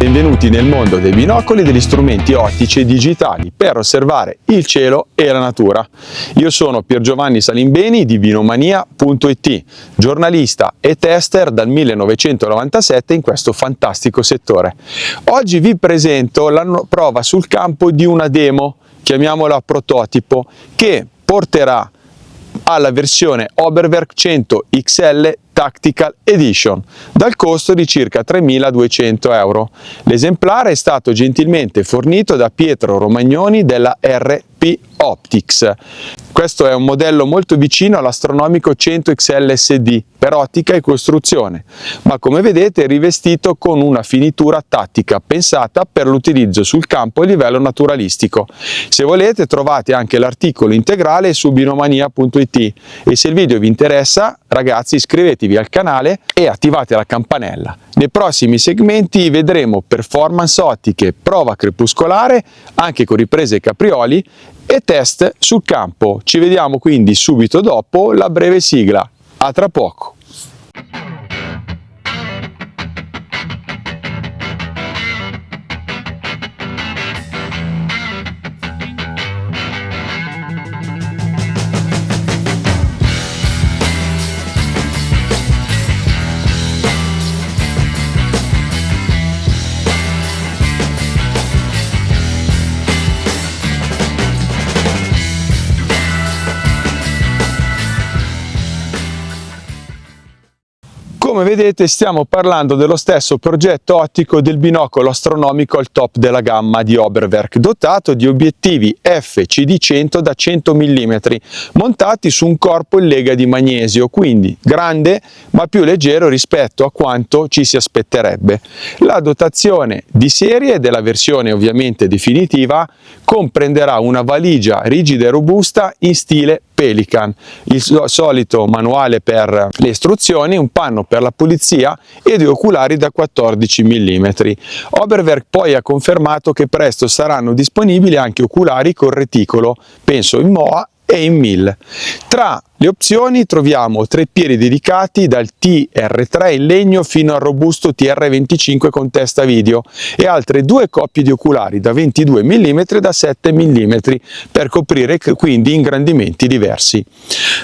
Benvenuti nel mondo dei binocoli e degli strumenti ottici e digitali per osservare il cielo e la natura. Io sono Piergiovanni Salimbeni di Binomania.it, giornalista e tester dal 1997 in questo fantastico settore. Oggi vi presento la prova sul campo di una demo, chiamiamola prototipo, che porterà alla versione Oberwerk 100 XL Tactical Edition dal costo di circa 3.200 euro. L'esemplare è stato gentilmente fornito da Pietro Romagnoni della RP Optics. Questo è un modello molto vicino all'astronomico 100 XL SD per ottica e costruzione, ma come vedete è rivestito con una finitura tattica pensata per l'utilizzo sul campo a livello naturalistico. Se volete trovate anche l'articolo integrale su binomania.it e se il video vi interessa, ragazzi, iscrivetevi al canale e attivate la campanella. Nei prossimi segmenti vedremo performance ottiche, prova crepuscolare, anche con riprese caprioli e test sul campo. Ci vediamo quindi subito dopo la breve sigla. A tra poco! Come vedete stiamo parlando dello stesso progetto ottico del binocolo astronomico al top della gamma di Oberwerk, dotato di obiettivi FCD100 da 100 mm, montati su un corpo in lega di magnesio, quindi grande ma più leggero rispetto a quanto ci si aspetterebbe. La dotazione di serie della versione ovviamente definitiva comprenderà una valigia rigida e robusta in stile Pelican, il solito manuale per le istruzioni, un panno per la pulizia e due oculari da 14 mm. Oberwerk poi ha confermato che presto saranno disponibili anche oculari con reticolo, penso in MOA e in MIL. Tra le opzioni troviamo tre piedi dedicati dal TR3 in legno fino al robusto TR25 con testa video e altre due coppie di oculari da 22 mm e da 7 mm per coprire quindi ingrandimenti diversi.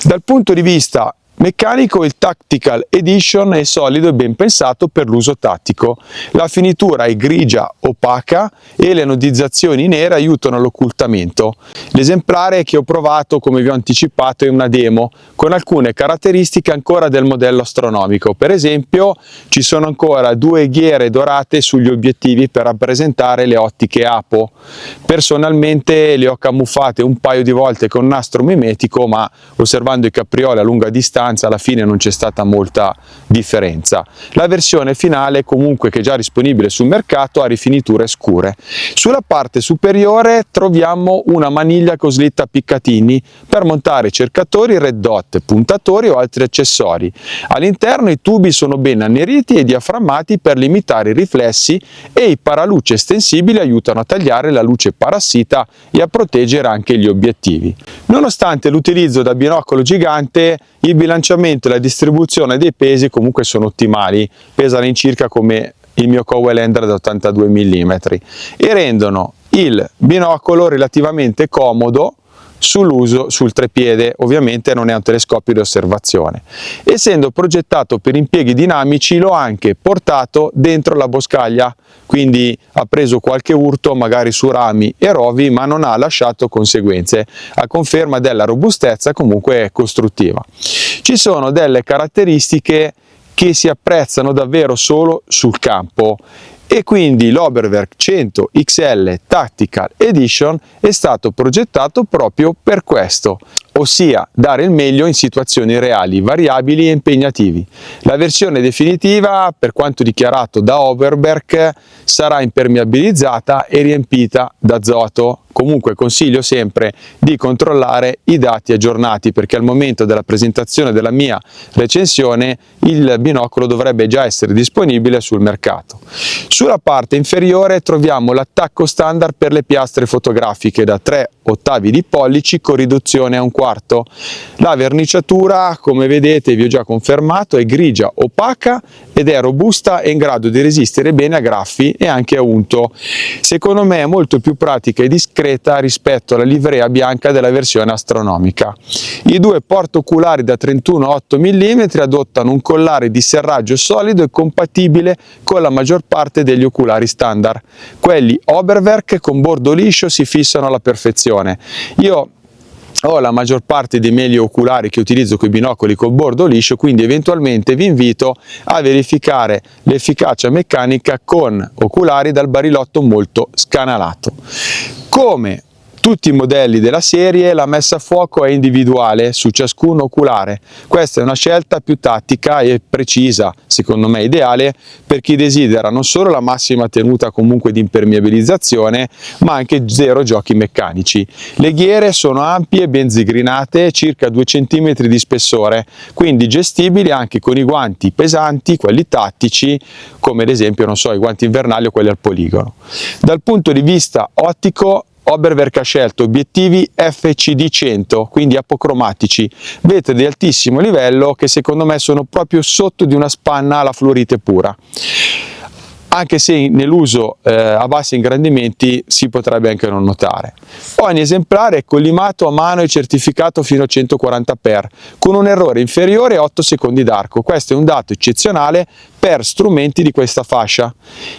Dal punto di vista meccanico, il Tactical Edition è solido e ben pensato per l'uso tattico. La finitura è grigia opaca e le anodizzazioni nere aiutano all'occultamento. L'esemplare che ho provato, come vi ho anticipato, è una demo con alcune caratteristiche ancora del modello astronomico. Per esempio ci sono ancora due ghiere dorate sugli obiettivi per rappresentare le ottiche APO. Personalmente le ho camuffate un paio di volte con nastro mimetico, ma osservando i caprioli a lunga distanza alla fine non c'è stata molta differenza. La versione finale comunque, che è già disponibile sul mercato, ha rifiniture scure. Sulla parte superiore troviamo una maniglia con slitta a piccatini per montare cercatori, red dot, puntatori o altri accessori. All'interno i tubi sono ben anneriti e diaframmati per limitare i riflessi e i paraluce estensibili aiutano a tagliare la luce parassita e a proteggere anche gli obiettivi. Nonostante l'utilizzo da binocolo gigante, il bilanciamento e la distribuzione dei pesi comunque sono ottimali, pesano in circa come il mio Cowell Ender da 82 mm e rendono il binocolo relativamente comodo sull'uso sul trepiede. Ovviamente non è un telescopio di osservazione. Essendo progettato per impieghi dinamici, l'ho anche portato dentro la boscaglia, quindi ha preso qualche urto magari su rami e rovi, ma non ha lasciato conseguenze, a conferma della robustezza comunque costruttiva. Ci sono delle caratteristiche che si apprezzano davvero solo sul campo e quindi l'Oberwerk 100 XL Tactical Edition è stato progettato proprio per questo, ossia dare il meglio in situazioni reali, variabili e impegnativi. La versione definitiva, per quanto dichiarato da Oberwerk, sarà impermeabilizzata e riempita d'azoto. Comunque consiglio sempre di controllare i dati aggiornati, perché al momento della presentazione della mia recensione il binocolo dovrebbe già essere disponibile sul mercato. Sulla parte inferiore troviamo l'attacco standard per le piastre fotografiche da 3 ottavi di pollici con riduzione a 1/4 1/4. La verniciatura, come vedete, vi ho già confermato, è grigia opaca ed è robusta e in grado di resistere bene a graffi e anche a unto. Secondo me è molto più pratica e discreta rispetto alla livrea bianca della versione astronomica. I due portaoculari da 31,8 mm adottano un collare di serraggio solido e compatibile con la maggior parte degli oculari standard. Quelli Oberwerk con bordo liscio si fissano alla perfezione. Io ho la maggior parte dei miei oculari che utilizzo con i binocoli col bordo liscio, quindi eventualmente vi invito a verificare l'efficacia meccanica con oculari dal barilotto molto scanalato. Come tutti i modelli della serie, la messa a fuoco è individuale su ciascun oculare. Questa è una scelta più tattica e precisa, secondo me ideale per chi desidera non solo la massima tenuta comunque di impermeabilizzazione, ma anche zero giochi meccanici. Le ghiere sono ampie, ben zigrinate, circa 2 cm di spessore, quindi gestibili anche con i guanti pesanti, quelli tattici, come ad esempio, non so, i guanti invernali o quelli al poligono. Dal punto di vista ottico, Oberwerk ha scelto obiettivi FCD100, quindi apocromatici, vetri di altissimo livello che secondo me sono proprio sotto di una spanna alla fluorite pura, anche se nell'uso a bassi ingrandimenti si potrebbe anche non notare. Ogni esemplare è collimato a mano e certificato fino a 140x, con un errore inferiore a 8 secondi d'arco. Questo è un dato eccezionale per strumenti di questa fascia.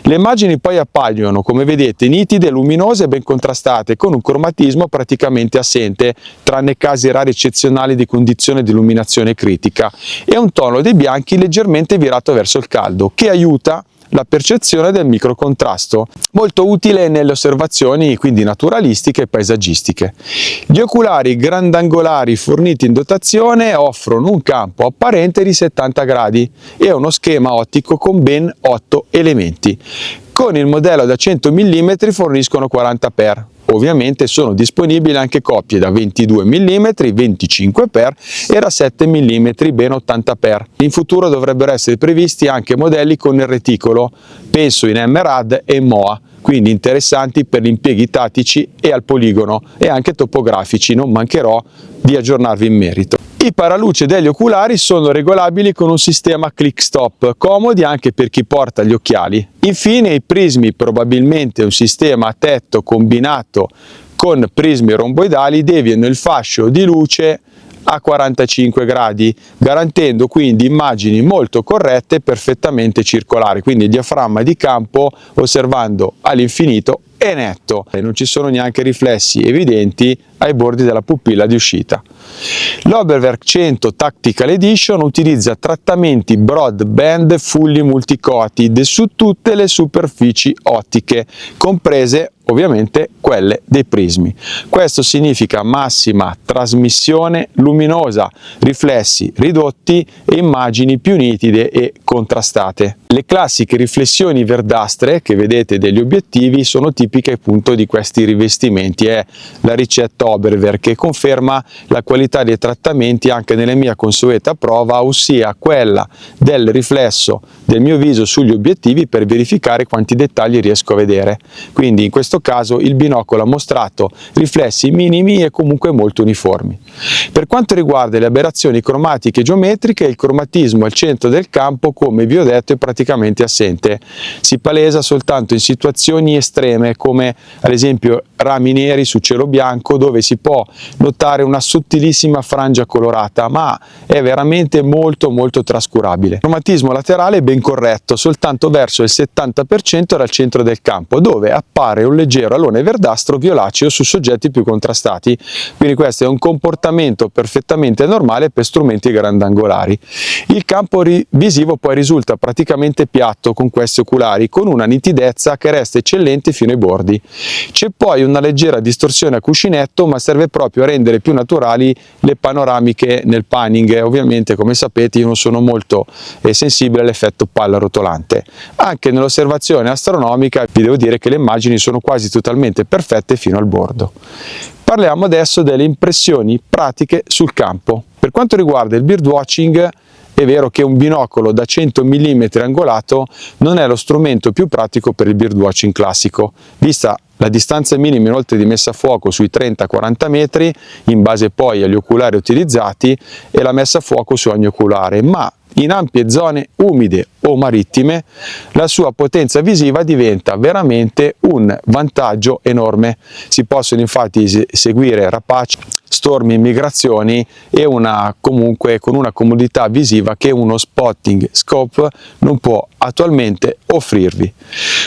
Le immagini poi appaiono, come vedete, nitide, luminose e ben contrastate, con un cromatismo praticamente assente, tranne casi rari eccezionali di condizione di illuminazione critica, e un tono dei bianchi leggermente virato verso il caldo, che aiuta la percezione del microcontrasto, molto utile nelle osservazioni quindi naturalistiche e paesaggistiche. Gli oculari grandangolari forniti in dotazione offrono un campo apparente di 70 gradi e uno schema ottico con ben 8 elementi. Con il modello da 100 mm forniscono 40x. Ovviamente sono disponibili anche coppie da 22 mm, 25x e da 7 mm, ben 80x. In futuro dovrebbero essere previsti anche modelli con il reticolo, penso in MRAD e MOA, quindi interessanti per gli impieghi tattici e al poligono e anche topografici. Non mancherò di aggiornarvi in merito. I paraluce degli oculari sono regolabili con un sistema click stop, comodi anche per chi porta gli occhiali. Infine i prismi, probabilmente un sistema a tetto combinato con prismi romboidali, deviano il fascio di luce a 45 gradi, garantendo quindi immagini molto corrette e perfettamente circolari, quindi il diaframma di campo osservando all'infinito e netto, e non ci sono neanche riflessi evidenti ai bordi della pupilla di uscita. L'Oberwerk 100 Tactical Edition utilizza trattamenti broadband fully multicoated su tutte le superfici ottiche, comprese ovviamente quelle dei prismi. Questo significa massima trasmissione luminosa, riflessi ridotti e immagini più nitide e contrastate. Le classiche riflessioni verdastre che vedete degli obiettivi sono tipiche appunto di questi rivestimenti. È la ricetta Oberwerk che conferma la qualità dei trattamenti anche nella mia consueta prova, ossia quella del riflesso del mio viso sugli obiettivi per verificare quanti dettagli riesco a vedere. Quindi in questo caso il binocolo ha mostrato riflessi minimi e comunque molto uniformi. Per quanto riguarda le aberrazioni cromatiche e geometriche, il cromatismo al centro del campo, come vi ho detto, è praticamente assente. Si palesa soltanto in situazioni estreme come ad esempio rami neri su cielo bianco, dove si può notare una sottilissima frangia colorata, ma è veramente molto trascurabile. Il cromatismo laterale è ben corretto, soltanto verso il 70% dal centro del campo, dove appare un leggero alone verdastro violaceo su soggetti più contrastati, quindi questo è un comportamento perfettamente normale per strumenti grandangolari. Il campo visivo poi risulta praticamente piatto con questi oculari, con una nitidezza che resta eccellente fino ai bordi. C'è poi una leggera distorsione a cuscinetto, ma serve proprio a rendere più naturali le panoramiche nel panning. Ovviamente, come sapete, io non sono molto sensibile all'effetto palla rotolante. Anche nell'osservazione astronomica vi devo dire che le immagini sono quasi totalmente perfette fino al bordo. Parliamo adesso delle impressioni pratiche sul campo. Per quanto riguarda il birdwatching è vero che un binocolo da 100 mm angolato non è lo strumento più pratico per il birdwatching classico, vista la distanza minima inoltre di messa a fuoco sui 30-40 metri, in base poi agli oculari utilizzati, e la messa a fuoco su ogni oculare, ma in ampie zone umide o marittime la sua potenza visiva diventa veramente un vantaggio enorme. Si possono infatti seguire rapaci, stormi, migrazioni e comunque con una comodità visiva che uno spotting scope non può attualmente offrirvi.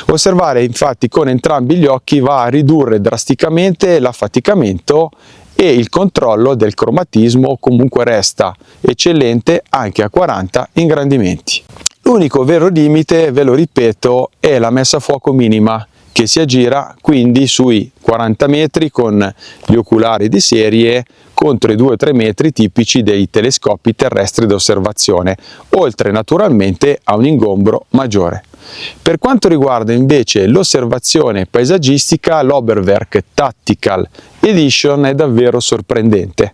Osservare infatti con entrambi gli occhi va a ridurre drasticamente l'affaticamento e il controllo del cromatismo comunque resta eccellente anche a 40 ingrandimenti. L'unico vero limite, ve lo ripeto, è la messa a fuoco minima, che si aggira quindi sui 40 metri con gli oculari di serie contro i 2-3 metri tipici dei telescopi terrestri d'osservazione, oltre naturalmente a un ingombro maggiore. Per quanto riguarda invece l'osservazione paesaggistica, l'Oberwerk Tactical Edition è davvero sorprendente.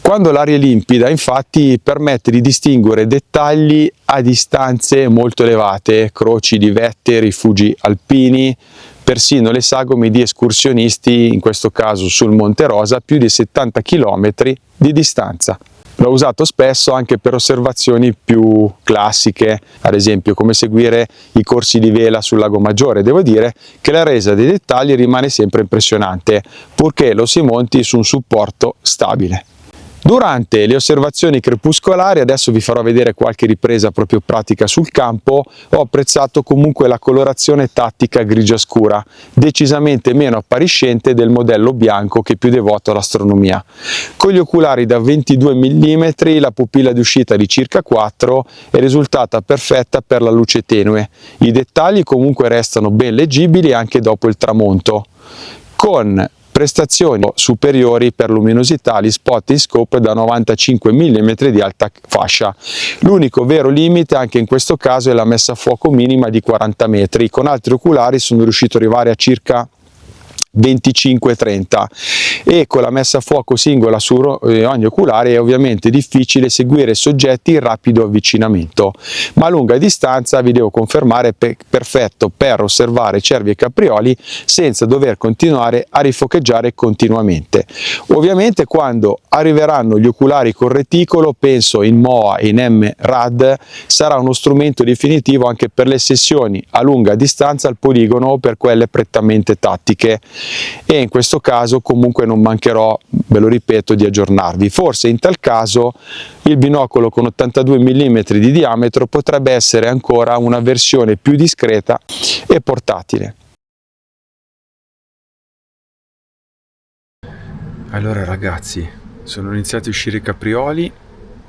Quando l'aria è limpida, infatti, permette di distinguere dettagli a distanze molto elevate, croci di vette, rifugi alpini, persino le sagome di escursionisti, in questo caso sul Monte Rosa, più di 70 km di distanza. L'ho usato spesso anche per osservazioni più classiche, ad esempio come seguire i corsi di vela sul Lago Maggiore. Devo dire che la resa dei dettagli rimane sempre impressionante, purché lo si monti su un supporto stabile. Durante le osservazioni crepuscolari, adesso vi farò vedere qualche ripresa proprio pratica sul campo, ho apprezzato comunque la colorazione tattica grigia scura, decisamente meno appariscente del modello bianco che è più devoto all'astronomia. Con gli oculari da 22 mm la pupilla di uscita di circa 4 è risultata perfetta per la luce tenue. I dettagli comunque restano ben leggibili anche dopo il tramonto, con prestazioni superiori per luminosità agli spotting scope da 95 mm di alta fascia. L'unico vero limite anche in questo caso è la messa a fuoco minima di 40 metri, con altri oculari sono riuscito ad arrivare a circa 25-30 e con la messa a fuoco singola su ogni oculare è ovviamente difficile seguire soggetti in rapido avvicinamento, ma a lunga distanza vi devo confermare perfetto per osservare cervi e caprioli senza dover continuare a rifocheggiare continuamente. Ovviamente quando arriveranno gli oculari con reticolo, penso in MOA e in M-RAD, sarà uno strumento definitivo anche per le sessioni a lunga distanza al poligono o per quelle prettamente tattiche, e in questo caso comunque non mancherò, ve lo ripeto, di aggiornarvi. Forse in tal caso il binocolo con 82 mm di diametro potrebbe essere ancora una versione più discreta e portatile. Allora ragazzi, sono iniziati a uscire i caprioli,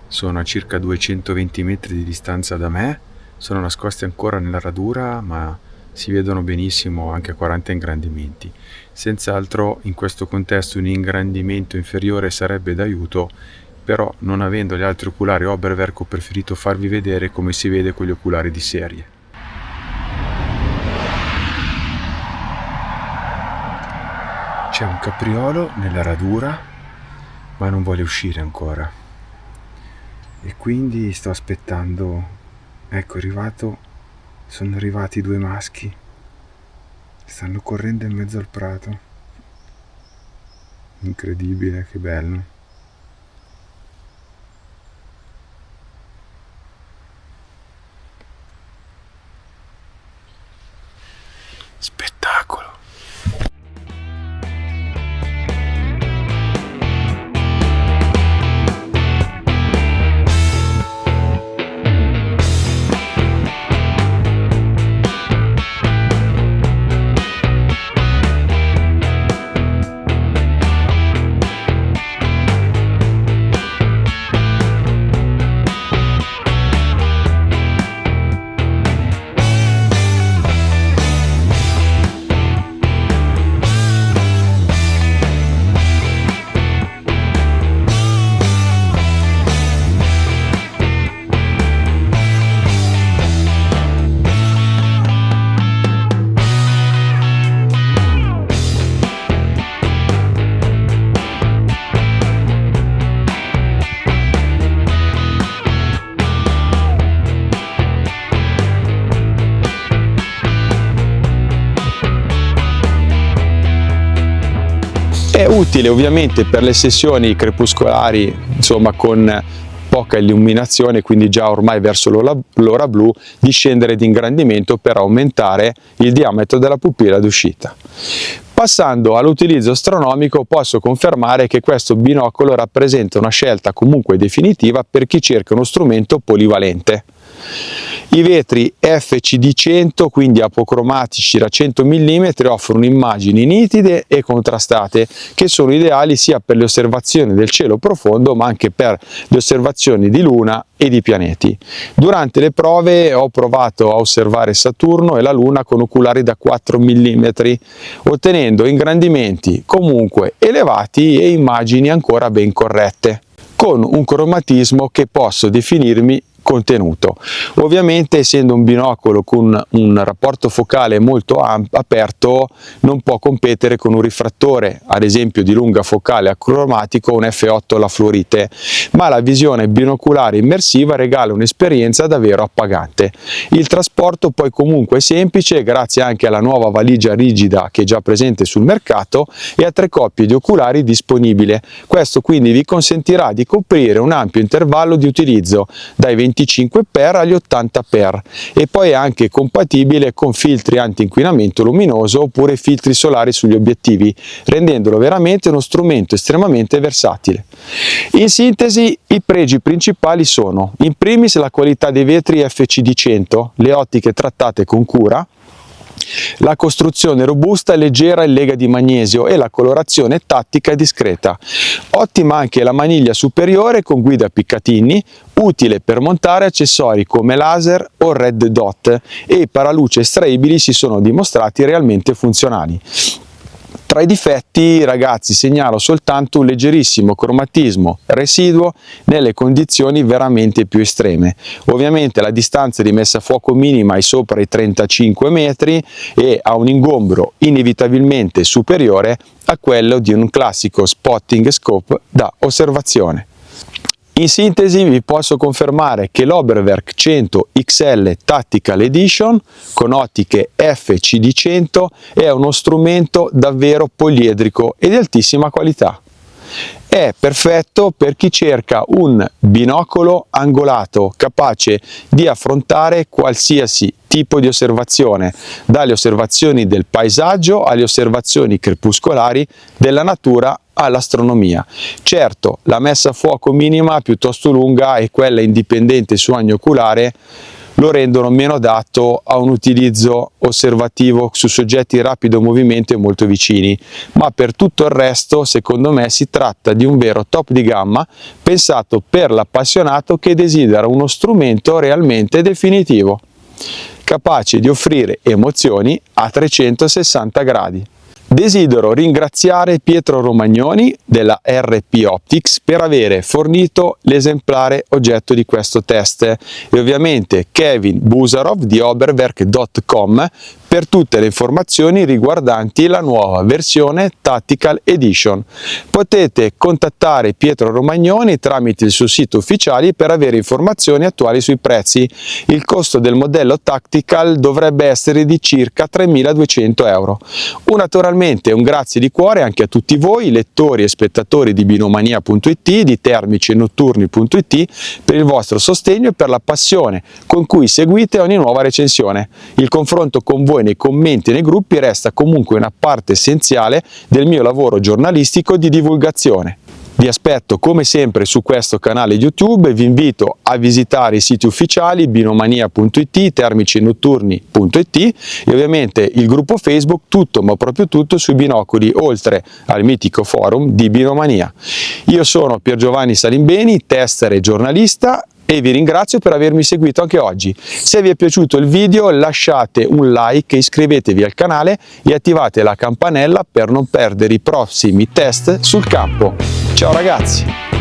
sono a circa 220 metri di distanza da me, sono nascosti ancora nella radura ma si vedono benissimo anche a 40 ingrandimenti. Senz'altro in questo contesto un ingrandimento inferiore sarebbe d'aiuto, però non avendo gli altri oculari Oberwerk ho preferito farvi vedere come si vede con gli oculari di serie. C'è un capriolo nella radura ma non vuole uscire ancora e quindi sto aspettando. Ecco, sono arrivati due maschi, stanno correndo in mezzo al prato, incredibile, che bello. Spettacolo. utile ovviamente per le sessioni crepuscolari, insomma con poca illuminazione, quindi già ormai verso l'ora blu, di scendere di ingrandimento per aumentare il diametro della pupilla d'uscita. Passando all'utilizzo astronomico, posso confermare che questo binocolo rappresenta una scelta comunque definitiva per chi cerca uno strumento polivalente. I vetri FCD100, quindi apocromatici da 100 mm, offrono immagini nitide e contrastate che sono ideali sia per le osservazioni del cielo profondo ma anche per le osservazioni di luna e di pianeti. Durante le prove ho provato a osservare Saturno e la Luna con oculari da 4 mm, ottenendo ingrandimenti comunque elevati e immagini ancora ben corrette, con un cromatismo che posso definirmi contenuto. Ovviamente, essendo un binocolo con un rapporto focale molto aperto, non può competere con un rifrattore, ad esempio di lunga focale acromatico, un F8 alla fluorite, ma la visione binoculare immersiva regala un'esperienza davvero appagante. Il trasporto poi comunque è semplice grazie anche alla nuova valigia rigida che è già presente sul mercato e a 3 coppie di oculari disponibili. Questo quindi vi consentirà di coprire un ampio intervallo di utilizzo dai 25x agli 80x, e poi è anche compatibile con filtri anti-inquinamento luminoso oppure filtri solari sugli obiettivi, rendendolo veramente uno strumento estremamente versatile. In sintesi, i pregi principali sono: in primis la qualità dei vetri FCD100, le ottiche trattate con cura, la costruzione robusta e leggera in lega di magnesio e la colorazione tattica discreta. Ottima anche la maniglia superiore con guida a piccatini, utile per montare accessori come laser o red dot, e i paraluce estraibili si sono dimostrati realmente funzionali. Tra i difetti, ragazzi, segnalo soltanto un leggerissimo cromatismo residuo nelle condizioni veramente più estreme. Ovviamente la distanza di messa a fuoco minima è sopra i 35 metri e ha un ingombro inevitabilmente superiore a quello di un classico spotting scope da osservazione. In sintesi vi posso confermare che l'Oberwerk 100 XL Tactical Edition con ottiche FCD100 è uno strumento davvero poliedrico e di altissima qualità. È perfetto per chi cerca un binocolo angolato capace di affrontare qualsiasi tipo di osservazione, dalle osservazioni del paesaggio alle osservazioni crepuscolari della natura all'astronomia. Certo, la messa a fuoco minima piuttosto lunga e quella indipendente su ogni oculare lo rendono meno adatto a un utilizzo osservativo su soggetti in rapido movimento e molto vicini, ma per tutto il resto secondo me si tratta di un vero top di gamma pensato per l'appassionato che desidera uno strumento realmente definitivo, capace di offrire emozioni a 360 gradi. Desidero ringraziare Pietro Romagnoni della RP Optics per avere fornito l'esemplare oggetto di questo test e ovviamente Kevin Busarov di Oberwerk.com per tutte le informazioni riguardanti la nuova versione Tactical Edition. Potete contattare Pietro Romagnoni tramite il suo sito ufficiale per avere informazioni attuali sui prezzi. Il costo del modello Tactical dovrebbe essere di circa 3.200 euro. Naturalmente un grazie di cuore anche a tutti voi, lettori e spettatori di binomania.it, di termicenotturni.it, per il vostro sostegno e per la passione con cui seguite ogni nuova recensione. Il confronto con voi nei commenti e nei gruppi resta comunque una parte essenziale del mio lavoro giornalistico di divulgazione. Vi aspetto come sempre su questo canale YouTube e vi invito a visitare i siti ufficiali binomania.it, termicenotturni.it e ovviamente il gruppo Facebook, tutto ma proprio tutto sui binocoli, oltre al mitico forum di Binomania. Io sono Pier Giovanni Salimbeni, tester e giornalista, e vi ringrazio per avermi seguito anche oggi. Se vi è piaciuto il video lasciate un like, iscrivetevi al canale e attivate la campanella per non perdere i prossimi test sul campo. Ciao ragazzi!